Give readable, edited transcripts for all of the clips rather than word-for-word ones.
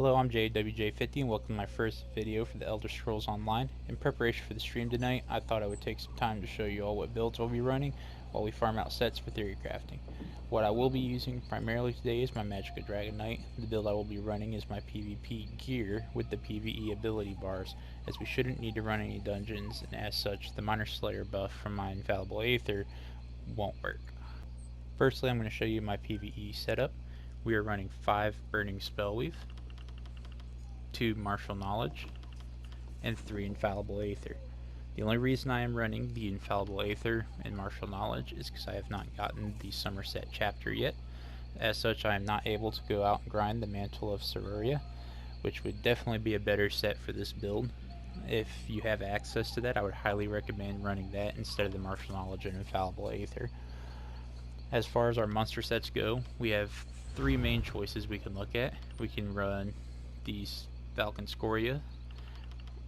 Hello, I'm JWJ50 and welcome to my first video for the Elder Scrolls Online. In preparation for the stream tonight, I thought I would take some time to show you all what builds we'll be running while we farm out sets for theory crafting. What I will be using primarily today is my Magicka Dragonknight. The build I will be running is my PvP gear with the PvE ability bars, as we shouldn't need to run any dungeons, and as such, the Minor Slayer buff from my Infallible Aether won't work. Firstly, I'm going to show you my PvE setup. We are running 5 Burning Spellweave, 2 Martial Knowledge, and 3 Infallible Aether. The only reason I am running the Infallible Aether and Martial Knowledge is because I have not gotten the Somerset chapter yet. As such, I am not able to go out and grind the Mantle of Ceruria, which would definitely be a better set for this build. If you have access to that, I would highly recommend running that instead of the Martial Knowledge and Infallible Aether. As far as our monster sets go, we have 3 main choices we can look at. We can run these Falcon Scoria,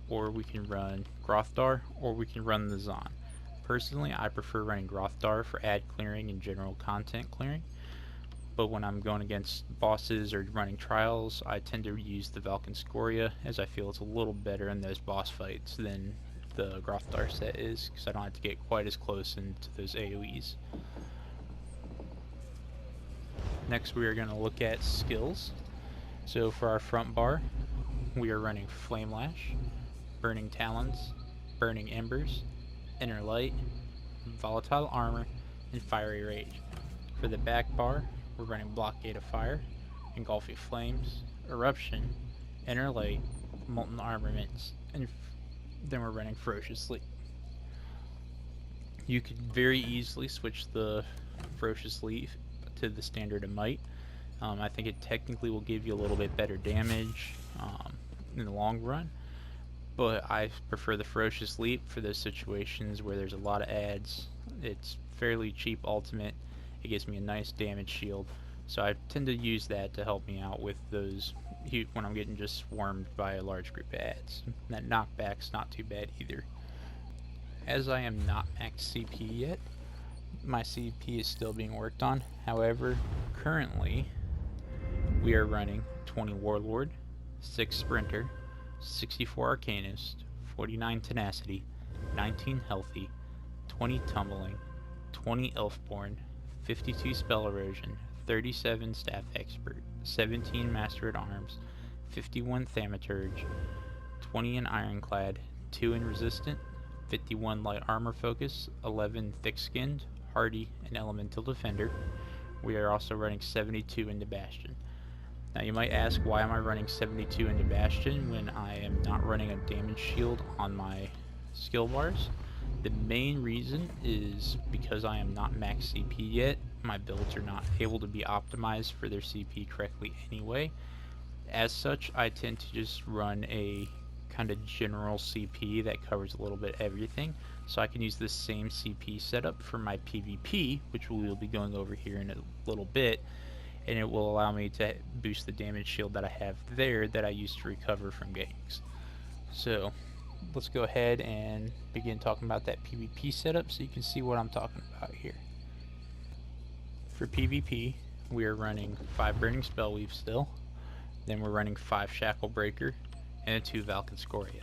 or we can run Grothdar, or we can run the Zon. Personally, I prefer running Grothdar for ad clearing and general content clearing, but when I'm going against bosses or running trials, I tend to use the Falcon Scoria, as I feel it's a little better in those boss fights than the Grothdar set is, because I don't have to get quite as close into those AoEs. Next, we are going to look at skills. So for our front bar, we are running Flame Lash, Burning Talons, Burning Embers, Inner Light, Volatile Armor, and Fiery Rage. For the back bar, we're running Blockade of Fire, Engulfing Flames, Eruption, Inner Light, Molten Armaments, and then we're running Ferocious Sleep. You could very easily switch the Ferocious Sleep to the Standard of Might. I think it technically will give you a little bit better damage in the long run, but I prefer the Ferocious Leap for those situations where there's a lot of adds. It's fairly cheap ultimate. It gives me a nice damage shield, so I tend to use that to help me out with those when I'm getting just swarmed by a large group of adds. That knockback's not too bad either. As I am not max CP yet, my CP is still being worked on. However, currently we are running 20 Warlord, 6 Sprinter, 64 Arcanist, 49 Tenacity, 19 Healthy, 20 Tumbling, 20 Elfborn, 52 Spell Erosion, 37 Staff Expert, 17 Master at Arms, 51 Thaumaturge, 20 in Ironclad, 2 in Resistant, 51 Light Armor Focus, 11 Thick-Skinned, Hardy, and Elemental Defender. We are also running 72 into Bastion. Now you might ask, why am I running 72 into Bastion when I am not running a damage shield on my skill bars? The main reason is because I am not max CP yet. My builds are not able to be optimized for their CP correctly anyway. As such, I tend to just run a kind of general CP that covers a little bit everything, so I can use the same CP setup for my PvP, which we will be going over here in a little bit, and it will allow me to boost the damage shield that I have there that I use to recover from ganks. So let's go ahead and begin talking about that PvP setup so you can see what I'm talking about here. For PvP, we are running 5 Burning Spellweave still, then we're running 5 Shackle Breaker, and 2 Falcon Scoria.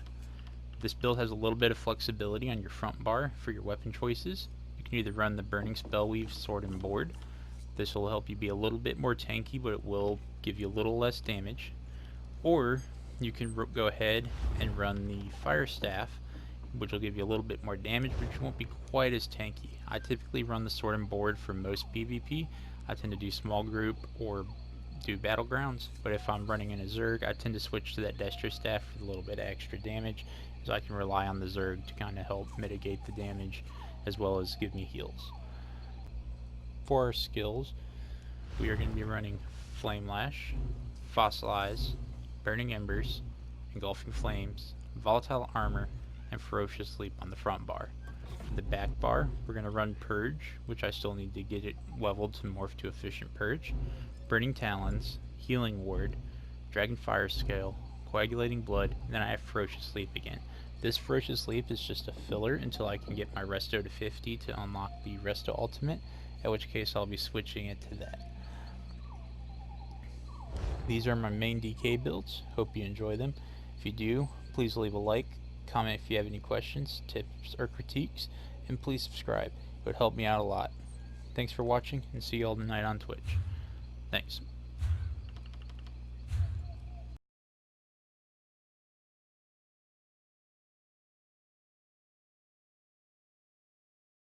This build has a little bit of flexibility on your front bar for your weapon choices. You can either run the Burning Spellweave Sword and Board. This will help you be a little bit more tanky, but it will give you a little less damage. Or you can go ahead and run the Fire Staff, which will give you a little bit more damage, but you won't be quite as tanky. I typically run the Sword and Board for most PvP. I tend to do small group or do battlegrounds, but if I'm running in a Zerg, I tend to switch to that Destro Staff for a little bit of extra damage, so I can rely on the Zerg to kind of help mitigate the damage as well as give me heals. For our skills, we are going to be running Flame Lash, Fossilize, Burning Embers, Engulfing Flames, Volatile Armor, and Ferocious Sleep on the front bar. For the back bar, we're going to run Purge, which I still need to get it leveled to morph to Efficient Purge, Burning Talons, Healing Ward, Dragon Fire Scale, Coagulating Blood, and then I have Ferocious Sleep again. This Ferocious Sleep is just a filler until I can get my Resto to 50 to unlock the Resto Ultimate, in which case I'll be switching it to that. These are my main DK builds. Hope you enjoy them. If you do, please leave a like, comment if you have any questions, tips, or critiques, and please subscribe. It would help me out a lot. Thanks for watching, and see you all tonight on Twitch. Thanks.